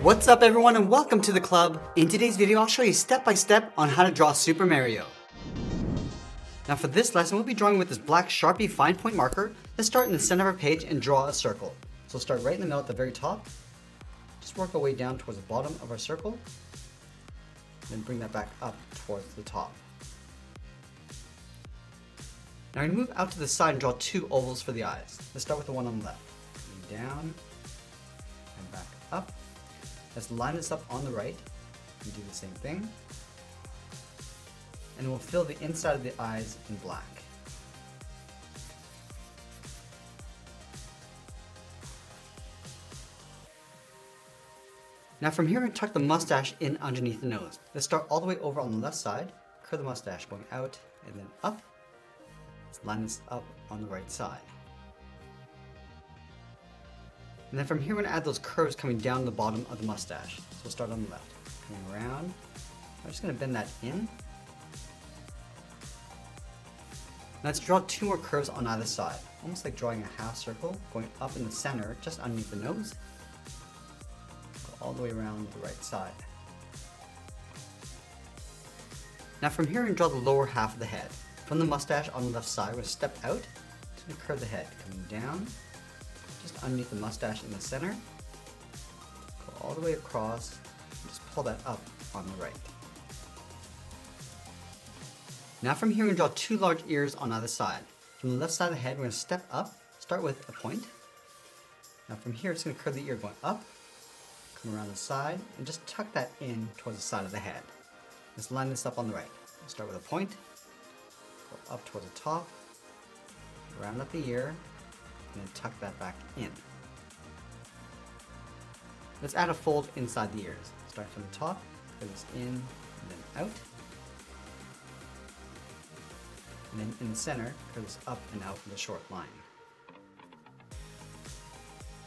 What's up everyone and welcome to the club. In today's video I'll show you step by step on how to draw Super Mario. Now for this lesson we'll be drawing with this black Sharpie fine point marker. Let's start in the center of our page and draw a circle. So we'll start right in the middle at the very top. Just work our way down towards the bottom of our circle. Then bring that back up towards the top. Now we're going to move out to the side and draw two ovals for the eyes. Let's start with the one on the left. Down and back up. Let's line this up on the right and do the same thing. And we'll fill the inside of the eyes in black. Now from here we're going to tuck the mustache in underneath the nose. Let's start all the way over on the left side, curve the mustache going out and then up. Let's line this up on the right side. And then from here we're going to add those curves coming down the bottom of the mustache. So we'll start on the left, coming around. I'm just going to bend that in. Now let's draw two more curves on either side, almost like drawing a half circle, going up in the center, just underneath the nose. Go all the way around the right side. Now from here we're going to draw the lower half of the head. From the mustache on the left side, we're going to step out, just going to curve the head, coming down, just underneath the mustache in the center, go all the way across, and just pull that up on the right. Now from here we're going to draw two large ears on either side. From the left side of the head we're going to step up, start with a point. Now from here it's going to curve the ear going up, come around the side, and just tuck that in towards the side of the head. Let's line this up on the right. We'll start with a point, go up towards the top, round up the ear, and then tuck that back in. Let's add a fold inside the ears. Start from the top, curve this in, and then out. And then in the center, curve this up and out with a short line.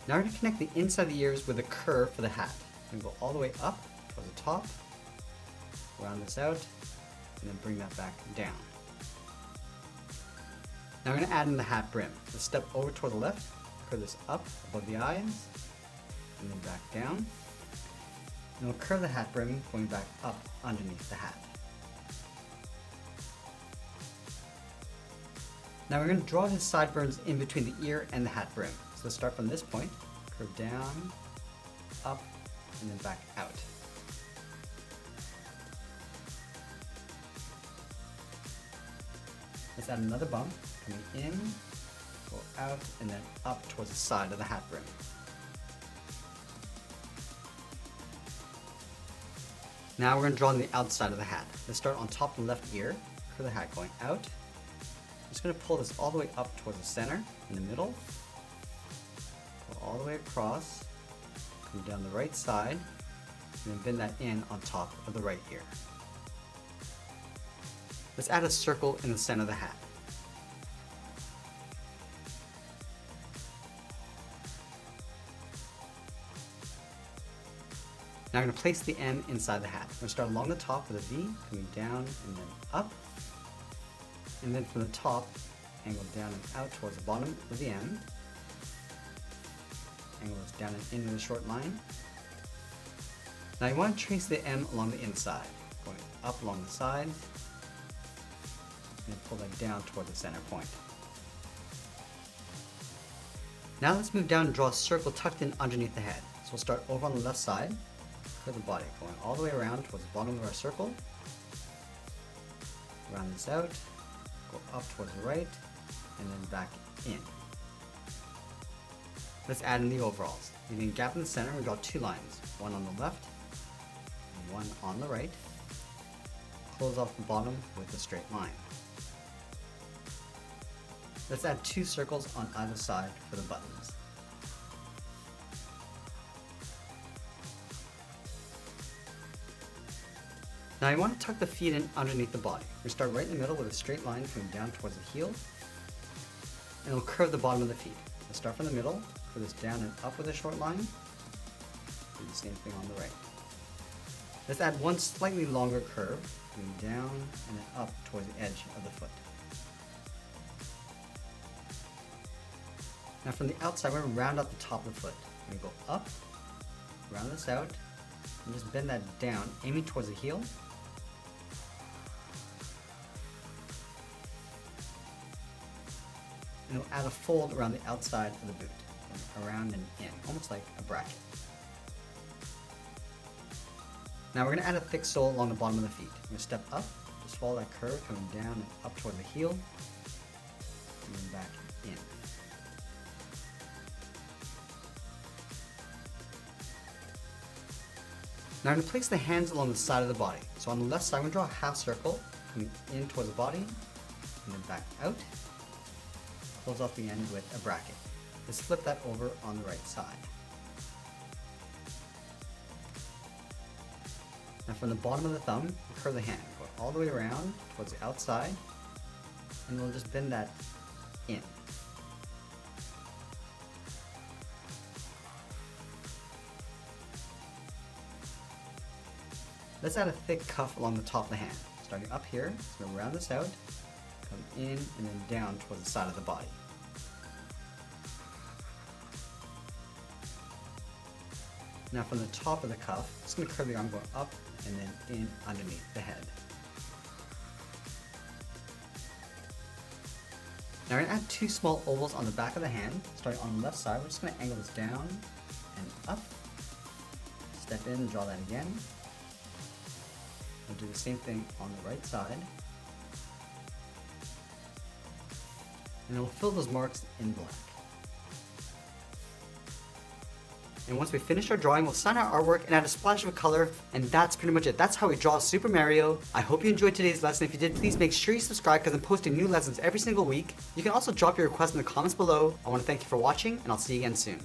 Now we're going to connect the inside of the ears with a curve for the hat. We're going to go all the way up towards the top, round this out, and then bring that back down. Now we're going to add in the hat brim. Let's step over toward the left, curve this up above the eyes, and then back down. And we'll curve the hat brim going back up underneath the hat. Now we're going to draw his sideburns in between the ear and the hat brim. So let's start from this point, curve down, up, and then back out. Let's add another bump, coming in, go out, and then up towards the side of the hat brim. Now we're going to draw on the outside of the hat. Let's start on top of the left ear, curve the hat going out. I'm just going to pull this all the way up towards the center, in the middle, go all the way across, come down the right side, and then bend that in on top of the right ear. Let's add a circle in the center of the hat. Now I'm going to place the M inside the hat. We're going to start along the top with a V, coming down and then up. And then from the top, angle down and out towards the bottom of the M. Angle this down and in with a short line. Now you want to trace the M along the inside, going up along the sides, and pull that down toward the center point. Now let's move down and draw a circle tucked in underneath the head. So we'll start over on the left side, curve the body, going all the way around towards the bottom of our circle. Round this out, go up towards the right, and then back in. Let's add in the overalls. Leaving a gap in the center, we draw two lines, one on the left and one on the right. Close off the bottom with a straight line. Let's add two circles on either side for the buttons. Now you want to tuck the feet in underneath the body. We start right in the middle with a straight line coming down towards the heel, and we'll curve the bottom of the feet. Let's start from the middle, curve this down and up with a short line, do the same thing on the right. Let's add one slightly longer curve, coming down and then up towards the edge of the foot. Now from the outside, we're going to round out the top of the foot. We're going to go up, round this out, And just bend that down, aiming towards the heel. And we'll add a fold around the outside of the boot, around and in, almost like a bracket. Now we're going to add a thick sole along the bottom of the feet. We're going to step up, just follow that curve, coming down and up toward the heel, and then back in. Now I'm going to place the hands along the side of the body. So on the left side, I'm going to draw a half circle, coming in towards the body, and then back out. Close off the end with a bracket. Just flip that over on the right side. Now from the bottom of the thumb, we'll curve the hand, go all the way around towards the outside, and we'll just bend that in. Let's add a thick cuff along the top of the hand. Starting up here, so we'll round this out, come in and then down towards the side of the body. Now from the top of the cuff, just going to curve the arm going up and then in underneath the head. Now we're going to add two small ovals on the back of the hand. Starting on the left side, we're just going to angle this down and up. Step in and draw that again. We'll do the same thing on the right side. And then we'll fill those marks in black. And once we finish our drawing, we'll sign our artwork and add a splash of color, and that's pretty much it. That's how we draw Super Mario. I hope you enjoyed today's lesson. If you did, please make sure you subscribe because I'm posting new lessons every single week. You can also drop your requests in the comments below. I want to thank you for watching, and I'll see you again soon.